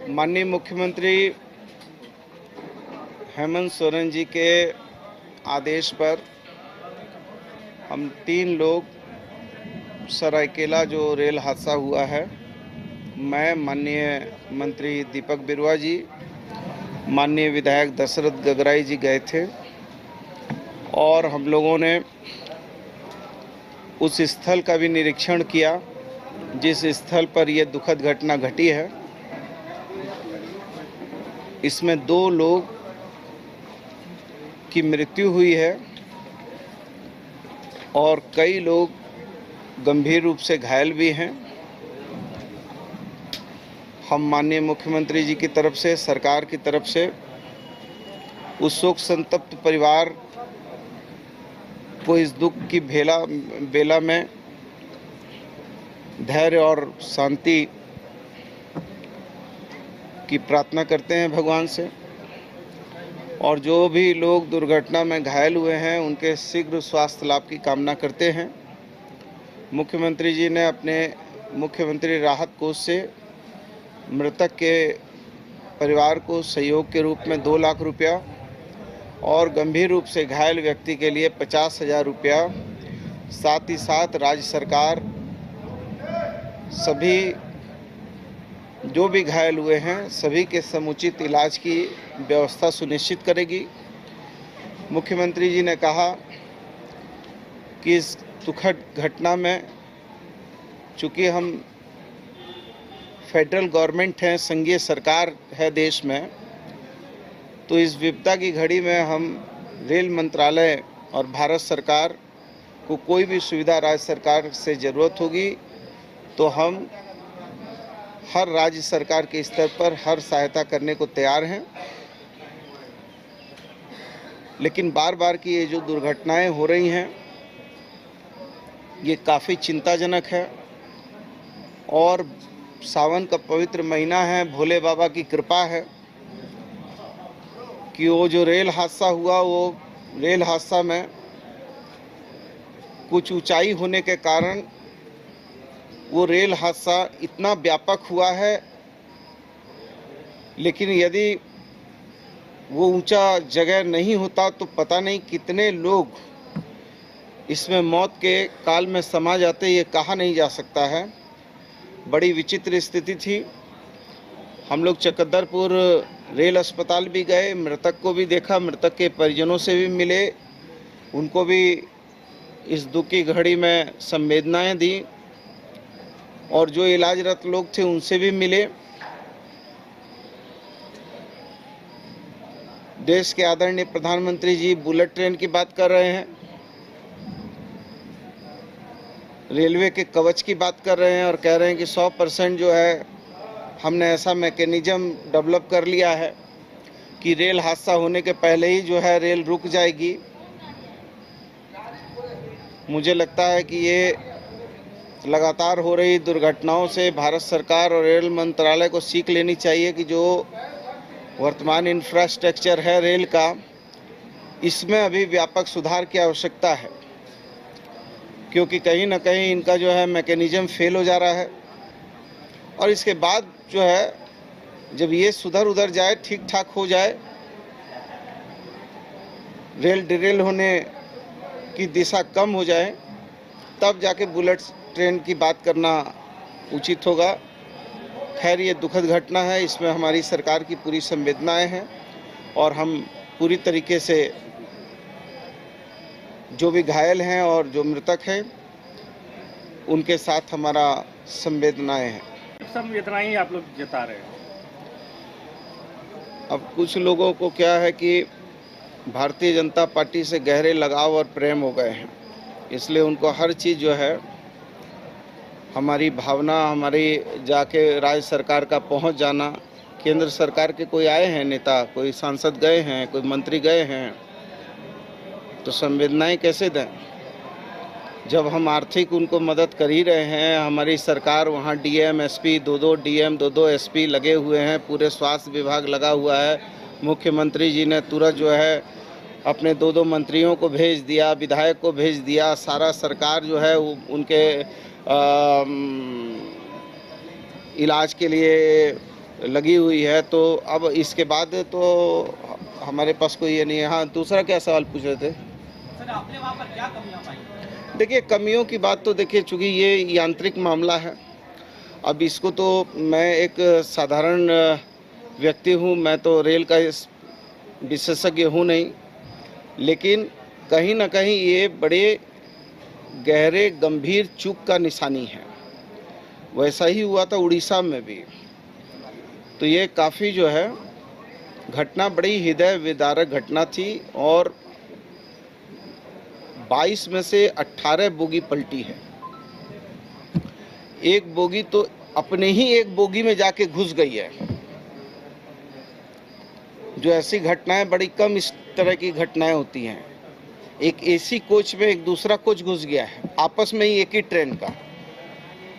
माननीय मुख्यमंत्री हेमंत सोरेन जी के आदेश पर हम 3 लोग सरायकेला जो रेल हादसा हुआ है, मैं माननीय मंत्री दीपक बिरुआ जी, माननीय विधायक दशरथ गगराई जी गए थे और हम लोगों ने उस स्थल का भी निरीक्षण किया जिस स्थल पर यह दुखद घटना घटी है। इसमें 2 लोग की मृत्यु हुई है और कई लोग गंभीर रूप से घायल भी हैं। हम माननीय मुख्यमंत्री जी की तरफ से, सरकार की तरफ से उस शोक संतप्त परिवार को इस दुख की बेला में धैर्य और शांति की प्रार्थना करते हैं भगवान से, और जो भी लोग दुर्घटना में घायल हुए हैं उनके शीघ्र स्वास्थ्य लाभ की कामना करते हैं। मुख्यमंत्री जी ने अपने मुख्यमंत्री राहत कोष से मृतक के परिवार को सहयोग के रूप में 2 लाख रुपया और गंभीर रूप से घायल व्यक्ति के लिए 50,000 रुपया, साथ ही साथ राज्य सरकार सभी जो भी घायल हुए हैं सभी के समुचित इलाज की व्यवस्था सुनिश्चित करेगी। मुख्यमंत्री जी ने कहा कि इस दुखद घटना में चूँकि हम फेडरल गवर्नमेंट हैं, संघीय सरकार है देश में, तो इस विपदा की घड़ी में हम रेल मंत्रालय और भारत सरकार को कोई भी सुविधा राज्य सरकार से ज़रूरत होगी तो हम हर राज्य सरकार के स्तर पर हर सहायता करने को तैयार हैं। लेकिन बार बार की ये जो दुर्घटनाएं हो रही हैं ये काफ़ी चिंताजनक है और सावन का पवित्र महीना है, भोले बाबा की कृपा है कि वो जो रेल हादसा हुआ वो रेल हादसा में कुछ ऊंचाई होने के कारण वो रेल हादसा इतना व्यापक हुआ है, लेकिन यदि वो ऊंचा जगह नहीं होता तो पता नहीं कितने लोग इसमें मौत के काल में समा जाते, ये कहा नहीं जा सकता है। बड़ी विचित्र स्थिति थी। हम लोग चकद्दरपुर रेल अस्पताल भी गए, मृतक को भी देखा, मृतक के परिजनों से भी मिले, उनको भी इस दुख की घड़ी में संवेदनाएं दी और जो इलाजरत लोग थे उनसे भी मिले। देश के आदरणीय प्रधानमंत्री जी बुलेट ट्रेन की बात कर रहे हैं, रेलवे के कवच की बात कर रहे हैं और कह रहे हैं कि 100% जो है हमने ऐसा मैकेनिज्म डेवलप कर लिया है कि रेल हादसा होने के पहले ही जो है रेल रुक जाएगी। मुझे लगता है कि ये लगातार हो रही दुर्घटनाओं से भारत सरकार और रेल मंत्रालय को सीख लेनी चाहिए कि जो वर्तमान इंफ्रास्ट्रक्चर है रेल का, इसमें अभी व्यापक सुधार की आवश्यकता है, क्योंकि कहीं ना कहीं इनका जो है मैकेनिज्म फेल हो जा रहा है। और इसके बाद जो है जब ये सुधर उधर जाए, ठीक ठाक हो जाए, रेल डिरेल होने की दिशा कम हो जाए, तब जाके बुलेट ट्रेन की बात करना उचित होगा। खैर, ये दुखद घटना है, इसमें हमारी सरकार की पूरी संवेदनाएं हैं और हम पूरी तरीके से जो भी घायल हैं और जो मृतक हैं उनके साथ हमारा संवेदनाएं हैं। सब इतना ही आप लोग जता रहे हैं। अब कुछ लोगों को क्या है कि भारतीय जनता पार्टी से गहरे लगाव और प्रेम हो गए हैं, इसलिए उनको हर चीज़ जो है हमारी भावना, हमारी जाके राज्य सरकार का पहुंच जाना, केंद्र सरकार के कोई आए हैं नेता, कोई सांसद गए हैं, कोई मंत्री गए हैं, तो संवेदनाएं कैसे दें जब हम आर्थिक उनको मदद कर ही रहे हैं। हमारी सरकार वहाँ डीएम एसपी 2-2 डीएम 2-2 एसपी लगे हुए हैं, पूरे स्वास्थ्य विभाग लगा हुआ है। मुख्यमंत्री जी ने तुरंत जो है अपने 2-2 मंत्रियों को भेज दिया, विधायक को भेज दिया, सारा सरकार जो है उनके इलाज के लिए लगी हुई है। तो अब इसके बाद तो हमारे पास कोई ये नहीं है। हाँ, दूसरा क्या सवाल पूछ रहे थे? सर आपने वहाँ पर क्या कमियां पाई? देखिए, कमियों की बात तो देखिए, चूँकि ये यांत्रिक मामला है, अब इसको तो मैं एक साधारण व्यक्ति हूँ, मैं तो रेल का विशेषज्ञ हूँ नहीं, लेकिन कहीं ना कहीं ये बड़े गहरे गंभीर चूक का निशानी है। वैसा ही हुआ था उड़ीसा में भी। तो ये काफ़ी जो है घटना बड़ी हृदय विदारक घटना थी और 22 में से 18 बोगी पलटी है। एक बोगी तो अपने ही एक बोगी में जाके घुस गई है। जो ऐसी घटनाएं बड़ी कम इस तरह की घटनाएं होती हैं। एक एसी कोच में एक दूसरा कोच घुस गया है, आपस में ही एक ही ट्रेन का।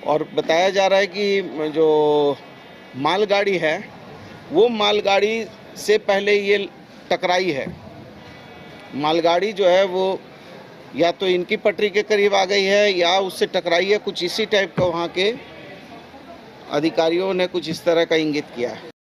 और बताया जा रहा है कि जो मालगाड़ी है वो मालगाड़ी से पहले ये टकराई है। मालगाड़ी जो है वो या तो इनकी पटरी के करीब आ गई है या उससे टकराई है, कुछ इसी टाइप का वहाँ के अधिकारियों ने कुछ इस तरह का इंगित किया है।